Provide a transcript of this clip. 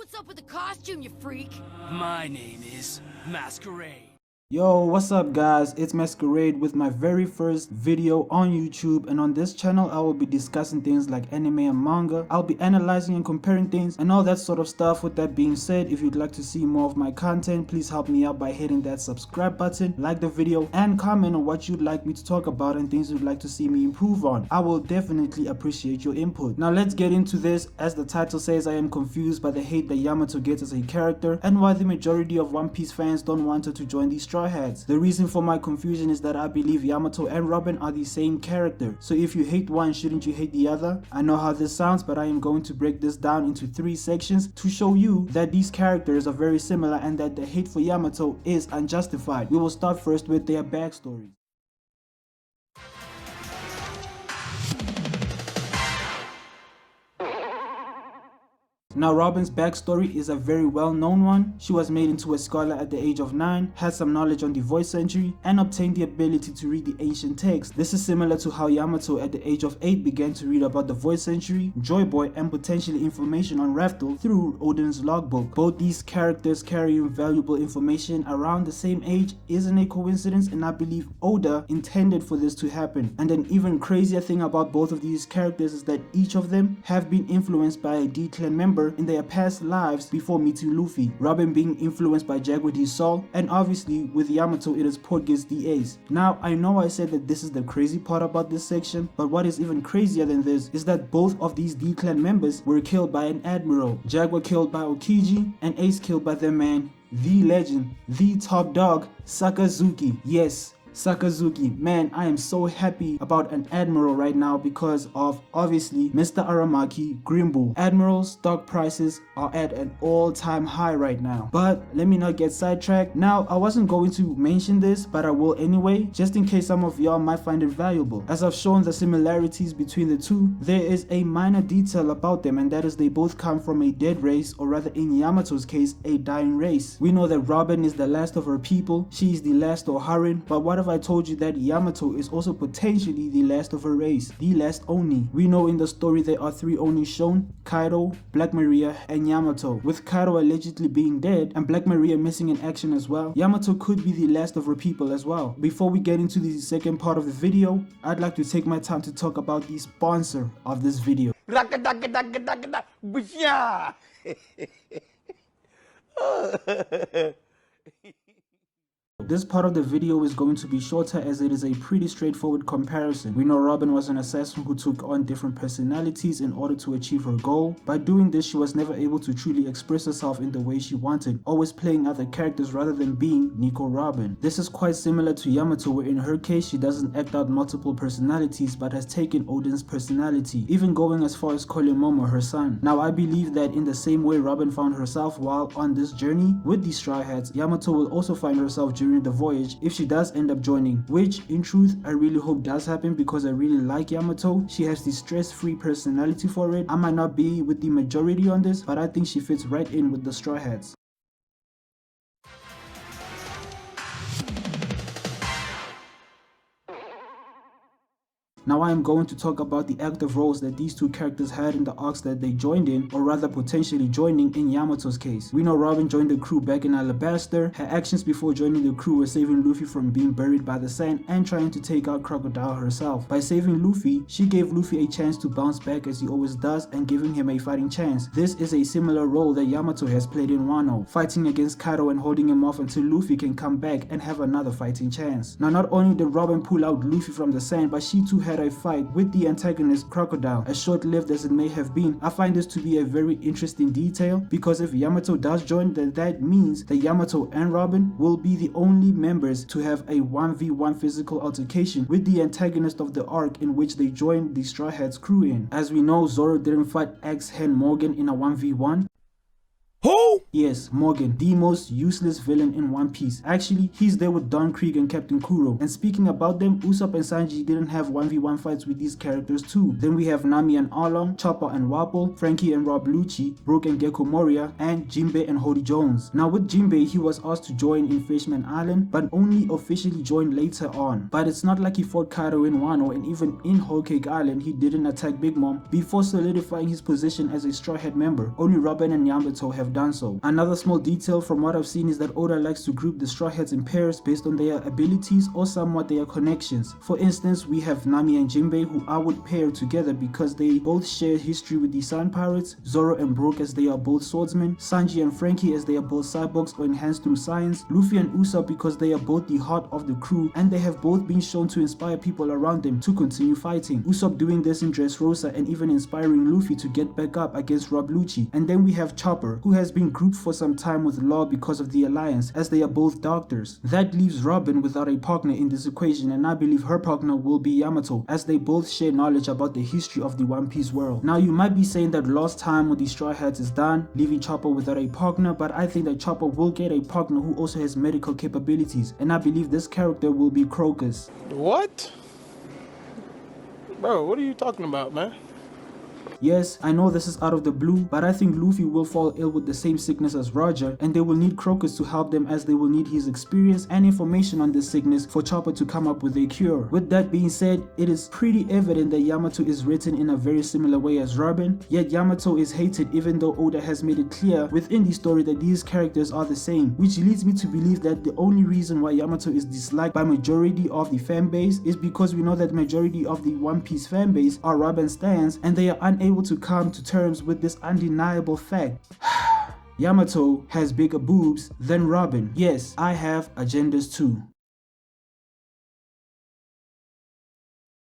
What's up with the costume, you freak? My name is Masquerade. Yo, what's up guys, it's Masquerade with my very first video on YouTube, and on this channel I will be discussing things like anime and manga. I'll be analyzing and comparing things and all that sort of stuff. With that being said, if you'd like to see more of my content, please help me out by hitting that subscribe button, like the video, and comment on what you'd like me to talk about and things you'd like to see me improve on. I will definitely appreciate your input. Now let's get into this. As the title says, I am confused by the hate that Yamato gets as a character and why the majority of One Piece fans don't want her to join these Straw Hats. The reason for my confusion is that I believe Yamato and Robin are the same character. So if you hate one, shouldn't you hate the other? I know how this sounds, but I am going to break this down into 3 sections to show you that these characters are very similar and that the hate for Yamato is unjustified. We will start first with their backstories. Now Robin's backstory is a very well-known one. She was made into a scholar at the age of 9, had some knowledge on the voice century, and obtained the ability to read the ancient text. This is similar to how Yamato at the age of 8 began to read about the voice century, Joy Boy, and potentially information on Raftel through Odin's logbook. Both these characters carrying valuable information around the same age isn't a coincidence, and I believe Oda intended for this to happen. And an even crazier thing about both of these characters is that each of them have been influenced by a D-Clan member in their past lives before meeting Luffy. Robin being influenced by Jaguar D Sol, and obviously with Yamato it is Portgas D Ace. Now I know I said that this is the crazy part about this section, but what is even crazier than this is that both of these D-Clan members were killed by an admiral. Jaguar killed by Okiji, and Ace killed by their man, the legend, the top dog, Sakazuki. Yes, Sakazuki. Man, I am so happy about an admiral right now because of obviously Mr. Aramaki Grimble. Admiral stock prices are at an all-time high right now. But let me not get sidetracked. Now, I wasn't going to mention this, but I will anyway, just in case some of y'all might find it valuable. As I've shown the similarities between the two, there is a minor detail about them, and that is they both come from a dead race, or rather in Yamato's case, a dying race. We know that Robin is the last of her people, she is the last Oharin, but what if I told you that Yamato is also potentially the last of her race, the last Oni? We know in the story there are 3 Oni shown: Kaido, Black Maria, and Yamato. With Kaido allegedly being dead and Black Maria missing in action as well, Yamato could be the last of her people as well. Before we get into the second part of the video, I'd like to take my time to talk about the sponsor of this video. This part of the video is going to be shorter as it is a pretty straightforward comparison. We know Robin was an assassin who took on different personalities in order to achieve her goal. By doing this, she was never able to truly express herself in the way she wanted, always playing other characters rather than being Nico Robin. This is quite similar to Yamato, where in her case she doesn't act out multiple personalities but has taken Odin's personality, even going as far as calling Momo her son. Now I believe that in the same way Robin found herself while on this journey with the Straw Hats, Yamato will also find herself during the voyage if she does end up joining, which in truth I really hope does happen because I really like Yamato. She has the stress-free personality for it. I might not be with the majority on this, but I think she fits right in with the Straw Hats. Now I am going to talk about the active roles that these two characters had in the arcs that they joined in, or rather potentially joining in Yamato's case. We know Robin joined the crew back in Alabasta. Her actions before joining the crew were saving Luffy from being buried by the sand and trying to take out Crocodile herself. By saving Luffy, she gave Luffy a chance to bounce back as he always does and giving him a fighting chance. This is a similar role that Yamato has played in Wano, fighting against Kaido and holding him off until Luffy can come back and have another fighting chance. Now not only did Robin pull out Luffy from the sand, but she too had a fight with the antagonist Crocodile. As short-lived as it may have been, I find this to be a very interesting detail because if Yamato does join, then that means that Yamato and Robin will be the only members to have a 1v1 physical altercation with the antagonist of the arc in which they joined the Straw Hats crew in. As we know, Zoro didn't fight Axe-Hand Morgan in a 1v1. Who? Yes, Morgan, the most useless villain in One Piece. Actually, he's there with Don Krieg and Captain Kuro. And speaking about them, Usopp and Sanji didn't have 1v1 fights with these characters too. Then we have Nami and Arlong, Chopper and Wapol, Frankie and Rob Lucci, Brook and Gecko Moria, and Jinbei and Hody Jones. Now with Jinbei, he was asked to join in Fishman Island, but only officially joined later on. But it's not like he fought Kaido in Wano, and even in Whole Cake Island, he didn't attack Big Mom before solidifying his position as a Straw Hat member. Only Robin and Yamato have done so. Another small detail from what I've seen is that Oda likes to group the Straw Hats in pairs based on their abilities or somewhat their connections. For instance, we have Nami and Jinbei, who I would pair together because they both share history with the Sun Pirates, Zoro and Brook as they are both swordsmen, Sanji and Frankie as they are both cyborgs or enhanced through science, Luffy and Usopp because they are both the heart of the crew and they have both been shown to inspire people around them to continue fighting. Usopp doing this in Dressrosa and even inspiring Luffy to get back up against Rob Lucci. And then we have Chopper, who has been grouped for some time with Law because of the alliance, as they are both doctors. That leaves Robin without a partner in this equation, and I believe her partner will be Yamato, as they both share knowledge about the history of the One Piece world. Now you might be saying that Lost Time with the Straw Hats is done, leaving Chopper without a partner, but I think that Chopper will get a partner who also has medical capabilities, and I believe this character will be Crocus. What? Bro, what are you talking about, man? Yes, I know this is out of the blue, but I think Luffy will fall ill with the same sickness as Roger, and they will need Crocus to help them, as they will need his experience and information on this sickness for Chopper to come up with a cure. With that being said, it is pretty evident that Yamato is written in a very similar way as Robin, yet Yamato is hated even though Oda has made it clear within the story that these characters are the same, which leads me to believe that the only reason why Yamato is disliked by majority of the fan base is because we know that majority of the One Piece fan base are Robin stans, and they are unable to come to terms with this undeniable fact. Yamato has bigger boobs than Robin. Yes, I have agendas too.